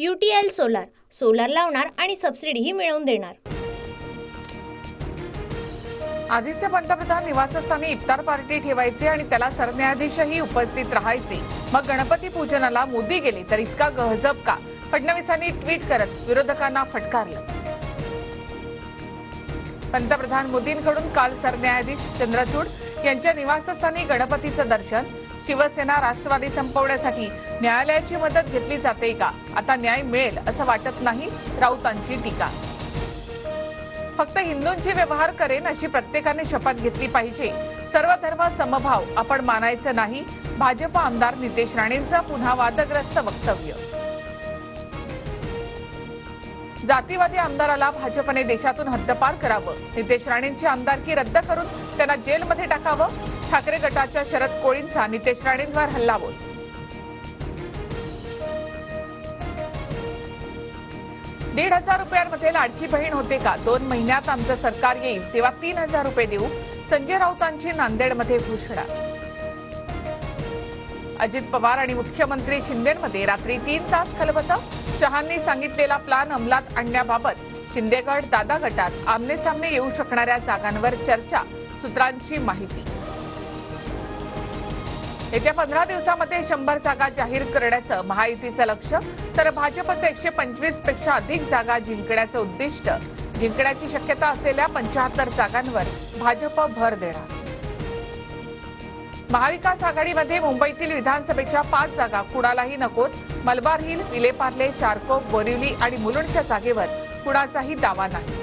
UTL solar solar लावणार आणि सबसिडीही मिळवून देणार। आधीचे पंतप्रधान निवासस्थानी इफ्तार पार्टी ठेवायचे आणि त्याला सरन्यायाधीशही उपस्थित राहायचे, मग गणपती पूजनाला मोदी गेले तर इतका गहजब का? फडणवीसांनी ट्विट करत विरोधकांना फटकारलं। पंतप्रधान मोदींकडून काल सरन्यायाधीश चंद्रचूड यांच्या निवासस्थानी गणपतीचं दर्शन। शिवसेना राष्ट्रवादी संपवण्यासाठी न्यायालयाची मदत घेतली जाते का? आता न्याय मिळेल असं वाटत नाही, राऊतांची टीका। फक्त हिंदूंची व्यवहार करेन अशी प्रत्येकाने शपथ घेतली पाहिजे। सर्व धर्म समभाव आपण मानायचं नाही, भाजप आमदार नितेश राणेंचं पुन्हा वादग्रस्त वक्तव्य। जातीवादी आमदाराला भाजपने देशातून हद्दपार करावं, नितेश राणेंची आमदारकी रद्द करून त्यांना जेलमध्ये टाकावं। ठाकरे गटाच्या शरद कोळींचा नितेश राणेंवर हल्लाबोल। 1,500 रुपयांमध्ये लाडकी बहीण होते का? 2 महिन्यात आमचं सरकार येईल तेव्हा 3,000 रुपये देऊ, संजय राऊतांची नांदेडमध्ये घोषणा। अजित पवार आणि मुख्यमंत्री शिंदेमध्ये रात्री 3 तास खलबतं। शहांनी सांगितलेला प्लान अंमलात आणण्याबाबत शिंदेगड दादा गटात आमने सामने येऊ शकणाऱ्या जागांवर चर्चा, सूत्रांची माहिती। येत्या 15 दिवसामध्ये 100 जागा जाहीर करण्याचं महायुतीचं लक्ष्य, तर भाजपचे 125 पेक्षा अधिक जागा जिंकण्याचं उद्दिष्ट। जिंकण्याची शक्यता असलेल्या 75 जागांवर भाजप भर देणार। महाविकास आघाडीमध्ये मुंबईतील विधानसभेच्या 5 जागा कुणालाही नकोत। मलबार हिल, विलेपार्ले, चारकोप, बोरिवली आणि मुलुंडच्या जागेवर कुणाचाही दावा नाही।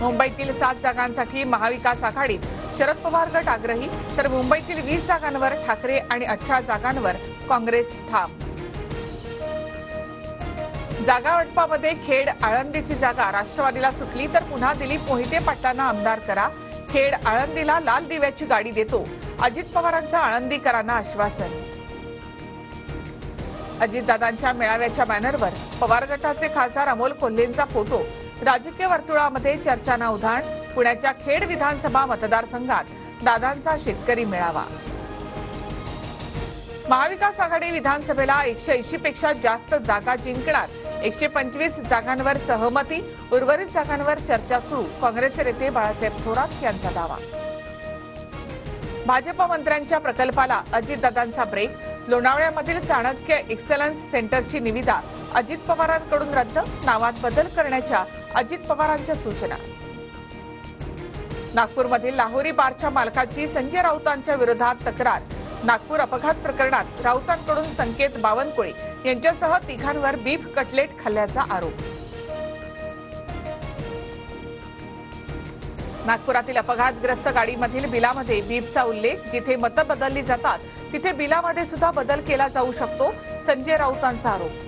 मुंबईतील 7 जागांसाठी महाविकास आघाडीत शरद पवार गट आग्रही, तर मुंबईतील 20 जागांवर ठाकरे आणि 18 जागांवर काँग्रेस ठाम। जागा वाटपामध्ये खेड आळंदीची जागा राष्ट्रवादीला सुटली तर पुन्हा दिलीप मोहिते पाटलांना आमदार करा। खेड आळंदीला लाल दिव्याची गाडी देतो, अजित पवारांचं आळंदीकरांना आश्वासन। अजितदादांच्या मेळाव्याच्या बॅनरवर पवार गटाचे खासदार अमोल कोल्हेंचा फोटो। राजकीय वर्तुळामध्ये चर्चांना उधाण। पुण्याच्या खेड विधानसभा मतदारसंघात दादांचा शेतकरी मेळावा। महाविकास आघाडी विधानसभेला 180 पेक्षा जास्त जागा जिंकणार। 125 जागांवर सहमती, उर्वरित जागांवर चर्चा सुरू, काँग्रेसचे नेते बाळासाहेब थोरात यांचा दावा। भाजप मंत्र्यांच्या प्रकल्पाला अजितदादांचा ब्रेक। लोणावळ्यामधील चाणक्य एक्सलन्स सेंटरची निविदा अजित पवारांकडून रद्द, नावात बदल करण्याच्या अजित पवारांच्या सूचना। नागपूरमधील लाहोरी बारच्या मालकाची संजय राऊतांच्या विरोधात तक्रार। नागपूर अपघात प्रकरणात राऊतांकडून संकेत बावनकुळे यांच्यासह 3घांवर बीफ कटलेट खाल्ल्याचा आरोप। नागपुरातील अपघातग्रस्त गाडीमधील बिलामध्ये बीफचा उल्लेख। जिथे मतं बदलली जातात तिथे बिलामध्ये सुद्धा बदल केला जाऊ शकतो, संजय राऊतांचा आरोप।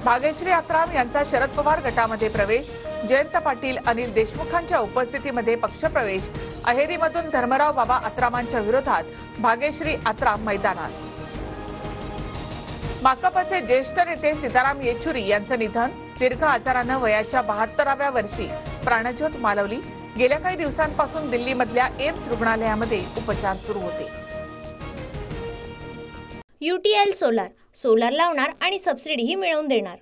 भाग्यश्री आत्राम यांचा शरद पवार गटामध्ये प्रवेश। जयंत पाटील, अनिल देशमुखांच्या उपस्थितीमध्ये पक्षप्रवेश। अहेरीमधून धर्मराव बाबा आत्रामांच्या विरोधात भाग्यश्री आत्राम मैदानात। माकपचे ज्येष्ठ नेते सीताराम येचुरी यांचं निधन। दीर्घ आजारानं वयाच्या 72व्या वर्षी प्राणज्योत मालवली। गेल्या काही दिवसांपासून दिल्लीमधल्या एम्स रुग्णालयामध्ये उपचार सुरू होते। UTL सोलार सोलार लावणार आणि सबसिडीही मिळवून देणार।